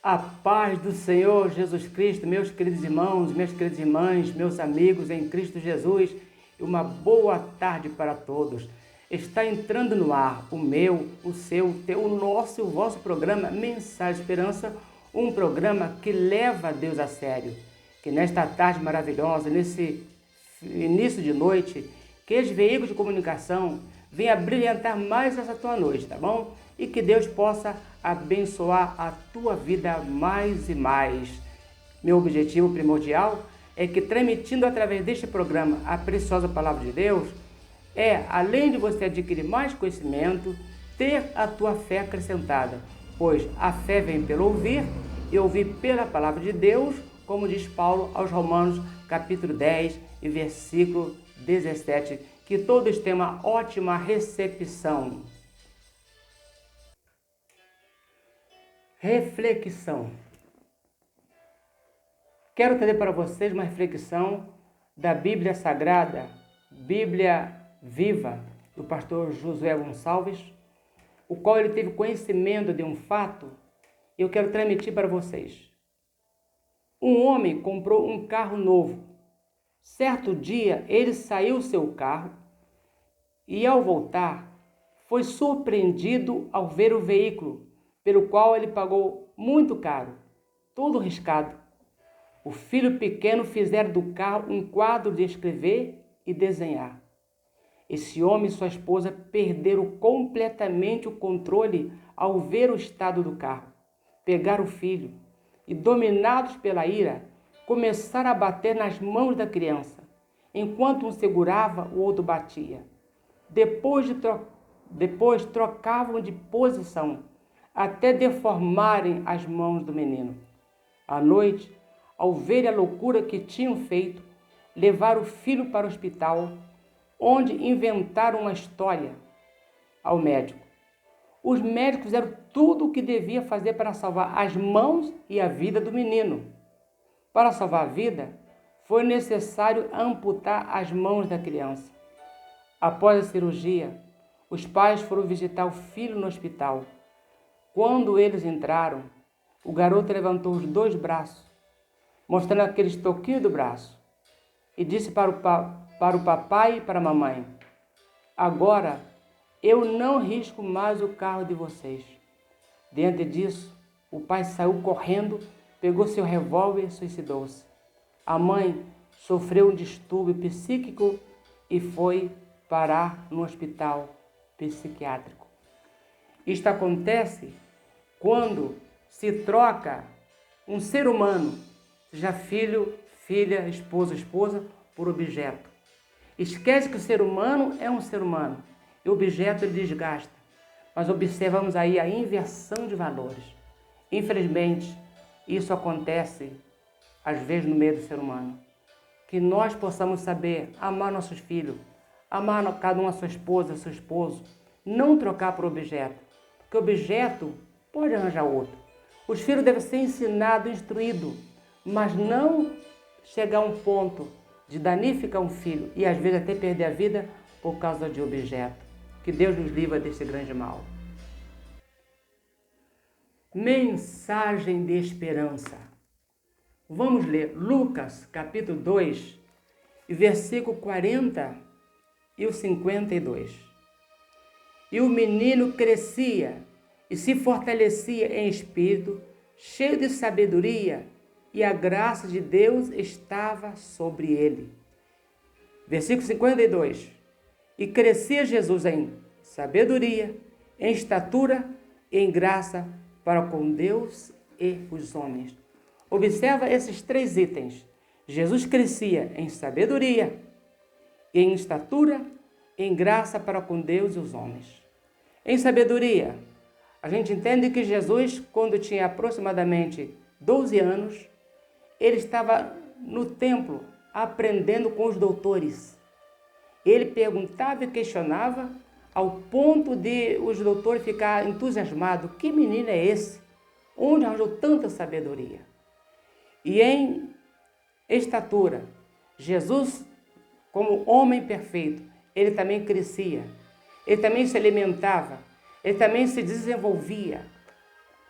A paz do Senhor Jesus Cristo, meus queridos irmãos, minhas queridas irmãs, meus amigos em Cristo Jesus, e uma boa tarde para todos. Está entrando no ar o meu, o seu, o teu, o nosso e o vosso programa Mensagem de Esperança, um programa que leva a Deus a sério. Que nesta tarde maravilhosa, nesse início de noite, que os veículos de comunicação venham brilhantar mais essa tua noite, tá bom? E que Deus possa abençoar a tua vida mais e mais. Meu objetivo primordial é que, transmitindo através deste programa a preciosa palavra de Deus, além de você adquirir mais conhecimento, ter a tua fé acrescentada, pois a fé vem pelo ouvir e ouvir pela palavra de Deus, como diz Paulo aos Romanos, capítulo 10 e versículo 17, que todos tenham uma ótima recepção. Reflexão. Quero trazer para vocês uma reflexão da Bíblia Sagrada, Bíblia Viva, do pastor Josué Gonçalves, o qual ele teve conhecimento de um fato e eu quero transmitir para vocês. Um homem comprou um carro novo. Certo dia, ele saiu seu carro e, ao voltar, foi surpreendido ao ver o veículo, pelo qual ele pagou muito caro, todo riscado. O filho pequeno fizera do carro um quadro de escrever e desenhar. Esse homem e sua esposa perderam completamente o controle ao ver o estado do carro. Pegaram o filho e, dominados pela ira, começaram a bater nas mãos da criança. Enquanto um segurava, o outro batia. Depois trocavam de posição, até deformarem as mãos do menino. À noite, ao verem a loucura que tinham feito, levaram o filho para o hospital, onde inventaram uma história ao médico. Os médicos fizeram tudo o que devia fazer para salvar as mãos e a vida do menino. Para salvar a vida, foi necessário amputar as mãos da criança. Após a cirurgia, os pais foram visitar o filho no hospital. Quando eles entraram, o garoto levantou os dois braços, mostrando aquele estoquinho do braço, e disse para o papai e para a mamãe: agora eu não risco mais o carro de vocês. Diante disso, o pai saiu correndo, pegou seu revólver e suicidou-se. A mãe sofreu um distúrbio psíquico e foi parar no hospital psiquiátrico. Isto acontece quando se troca um ser humano, seja filho, filha, esposa, por objeto. Esquece que o ser humano é um ser humano e o objeto ele desgasta. Mas observamos aí a inversão de valores. Infelizmente, isso acontece às vezes no meio do ser humano. Que nós possamos saber amar nossos filhos, amar cada um a sua esposa, seu esposo, não trocar por objeto, porque objeto pode arranjar outro. Os filhos devem ser ensinados, instruídos, mas não chegar a um ponto de danificar um filho e às vezes até perder a vida por causa de objeto. Que Deus nos livre desse grande mal. Mensagem de esperança. Vamos ler Lucas, capítulo 2, versículo 40 e o 52. E o menino crescia e se fortalecia em espírito, cheio de sabedoria, e a graça de Deus estava sobre ele. Versículo 52. E crescia Jesus em sabedoria, em estatura e em graça para com Deus e os homens. Observa esses três itens. Jesus crescia em sabedoria, em estatura, em graça para com Deus e os homens. Em sabedoria, a gente entende que Jesus, quando tinha aproximadamente 12 anos, ele estava no templo aprendendo com os doutores. Ele perguntava e questionava ao ponto de os doutores ficarem entusiasmados. Que menino é esse? Onde arranjou tanta sabedoria? E em estatura, Jesus, como homem perfeito, ele também crescia. Ele também se alimentava. Ele também se desenvolvia.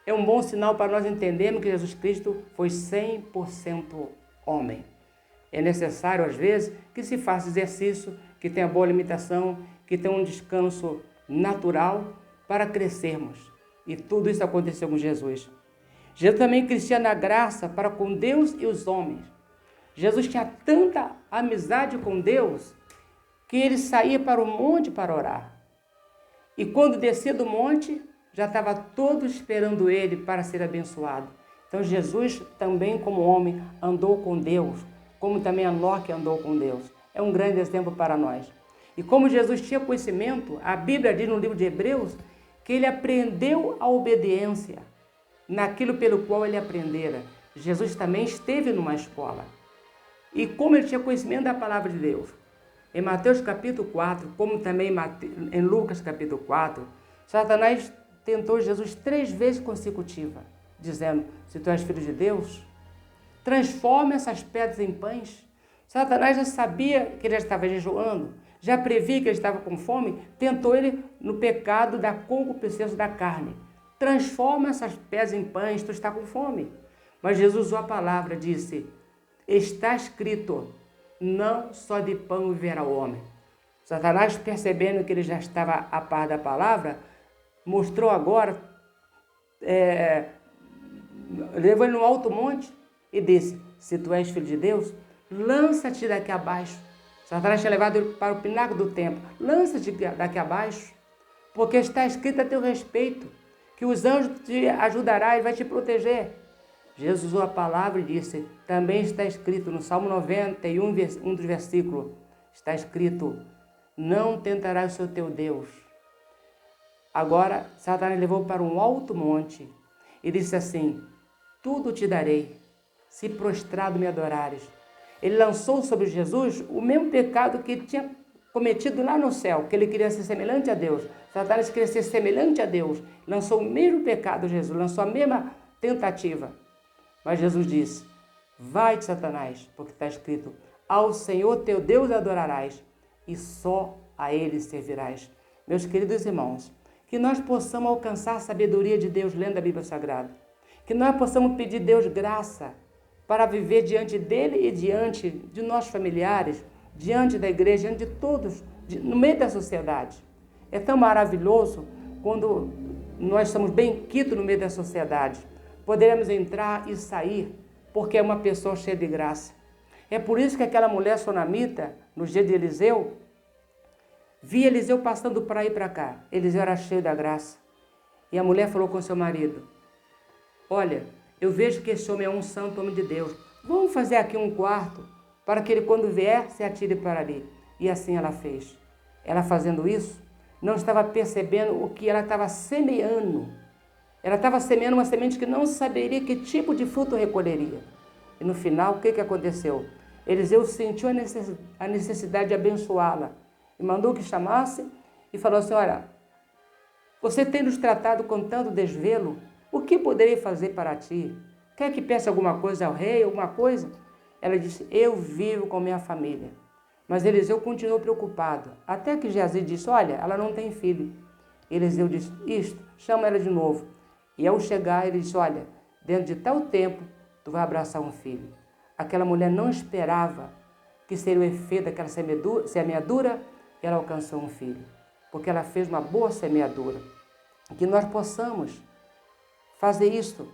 é um bom sinal para nós entendermos que Jesus Cristo foi 100% homem. É necessário, às vezes, que se faça exercício, que tenha boa alimentação, que tenha um descanso natural para crescermos. E tudo isso aconteceu com Jesus. Jesus também crescia na graça para com Deus e os homens. Jesus tinha tanta amizade com Deus que ele saía para o monte para orar. E quando descia do monte, já estava todo esperando ele para ser abençoado. Então Jesus também, como homem, andou com Deus, como também Enoque andou com Deus. É um grande exemplo para nós. E como Jesus tinha conhecimento, a Bíblia diz no livro de Hebreus que ele aprendeu a obediência naquilo pelo qual ele aprendera. Jesus também esteve numa escola. E como ele tinha conhecimento da palavra de Deus, em Mateus capítulo 4, como também em Lucas capítulo 4, Satanás tentou Jesus 3 vezes consecutivas, dizendo: se tu és filho de Deus, transforma essas pedras em pães. Satanás já sabia que ele já estava jejuando, já previa que ele estava com fome, tentou ele no pecado da concupiscência da carne. Transforma essas pedras em pães, tu está com fome. Mas Jesus usou a palavra, disse: está escrito, não só de pão viverá o homem. Satanás, percebendo que ele já estava a par da palavra, mostrou agora, levou ele no alto monte e disse: se tu és filho de Deus, lança-te daqui abaixo. Satanás tinha levado ele para o pináculo do templo. Lança-te daqui abaixo, porque está escrito a teu respeito, que os anjos te ajudarão, ele vai te proteger. Jesus usou a palavra e disse: também está escrito no Salmo 91, um dos versículos, está escrito: não tentarás o seu teu Deus. Agora, Satanás levou para um alto monte e disse assim: tudo te darei, se prostrado me adorares. Ele lançou sobre Jesus o mesmo pecado que ele tinha cometido lá no céu, que ele queria ser semelhante a Deus. Satanás queria ser semelhante a Deus. Lançou o mesmo pecado, Jesus, lançou a mesma tentativa. Mas Jesus disse: vai-te, Satanás, porque está escrito: ao Senhor teu Deus adorarás e só a Ele servirás. Meus queridos irmãos, que nós possamos alcançar a sabedoria de Deus lendo a Bíblia Sagrada. Que nós possamos pedir a Deus graça para viver diante dEle e diante de nossos familiares, diante da igreja, diante de todos, no meio da sociedade. É tão maravilhoso quando nós estamos bem quitos no meio da sociedade. Poderemos entrar e sair, porque é uma pessoa cheia de graça. É por isso que aquela mulher sunamita, no dia de Eliseu, via Eliseu passando para aí e para cá. Eliseu era cheio da graça. E a mulher falou com seu marido: olha, eu vejo que esse homem é um santo homem de Deus. Vamos fazer aqui um quarto para que ele, quando vier, se atire para ali. E assim ela fez. Ela fazendo isso, não estava percebendo o que ela estava semeando. Ela estava semeando uma semente que não saberia que tipo de fruto recolheria. E no final, o que aconteceu? Eliseu sentiu a necessidade de abençoá-la. E mandou que chamasse e falou assim: olha, você tem nos tratado com tanto desvelo, o que poderei fazer para ti? Quer que peça alguma coisa ao rei, alguma coisa? Ela disse: eu vivo com minha família. Mas Eliseu continuou preocupado, até que Geazi disse: olha, ela não tem filho. Eliseu disse: isto, chama ela de novo. E ao chegar, ele disse: olha, dentro de tal tempo, tu vai abraçar um filho. Aquela mulher não esperava que seria o efeito daquela semeadura, e ela alcançou um filho, porque ela fez uma boa semeadura. Que nós possamos fazer isto,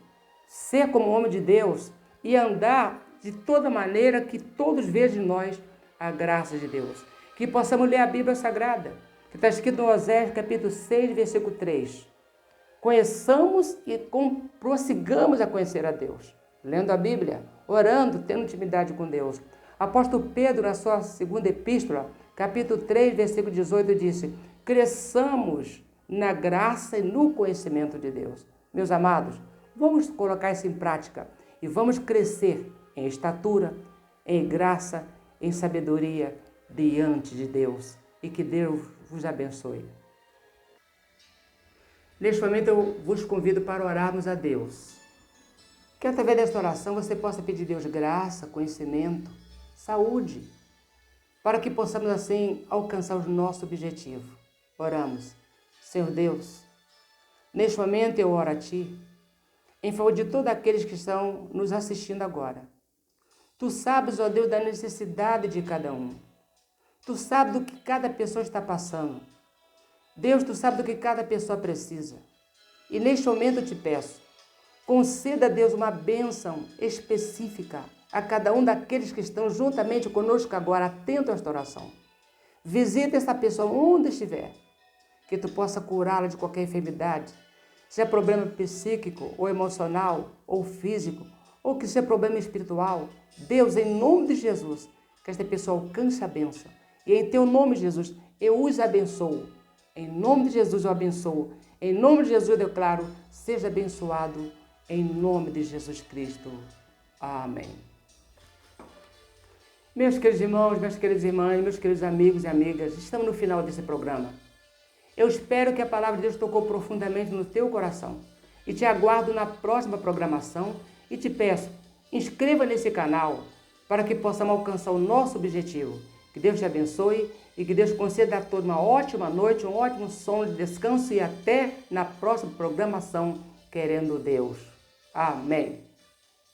ser como homem de Deus e andar de toda maneira que todos vejam em nós a graça de Deus. Que possamos ler a Bíblia Sagrada, que está escrito no Oséias capítulo 6, versículo 3. Conheçamos e prossigamos a conhecer a Deus, lendo a Bíblia, orando, tendo intimidade com Deus. Apóstolo Pedro, na sua segunda epístola, capítulo 3, versículo 18, disse: cresçamos na graça e no conhecimento de Deus. Meus amados, vamos colocar isso em prática e vamos crescer em estatura, em graça, em sabedoria diante de Deus. E que Deus vos abençoe. Neste momento eu vos convido para orarmos a Deus. Que através desta oração você possa pedir a Deus graça, conhecimento, saúde, para que possamos assim alcançar o nosso objetivo. Oramos. Senhor Deus, neste momento eu oro a Ti em favor de todos aqueles que estão nos assistindo agora. Tu sabes, ó Deus, da necessidade de cada um. Tu sabes do que cada pessoa está passando. Deus, tu sabes do que cada pessoa precisa. E neste momento eu te peço, conceda, Deus, uma bênção específica a cada um daqueles que estão juntamente conosco agora, atento a esta oração. Visita essa pessoa onde estiver, que tu possa curá-la de qualquer enfermidade, seja problema psíquico, ou emocional, ou físico, ou que seja problema espiritual. Deus, em nome de Jesus, que esta pessoa alcance a bênção. E em teu nome, Jesus, eu os abençoo. Em nome de Jesus eu abençoo. Em nome de Jesus eu declaro, seja abençoado. Em nome de Jesus Cristo. Amém. Meus queridos irmãos, minhas queridas irmãs, meus queridos amigos e amigas, estamos no final desse programa. Eu espero que a palavra de Deus tocou profundamente no teu coração. E te aguardo na próxima programação e te peço, inscreva nesse canal para que possamos alcançar o nosso objetivo. Que Deus te abençoe e que Deus conceda a todos uma ótima noite, um ótimo sono de descanso e até na próxima programação, querendo Deus. Amém.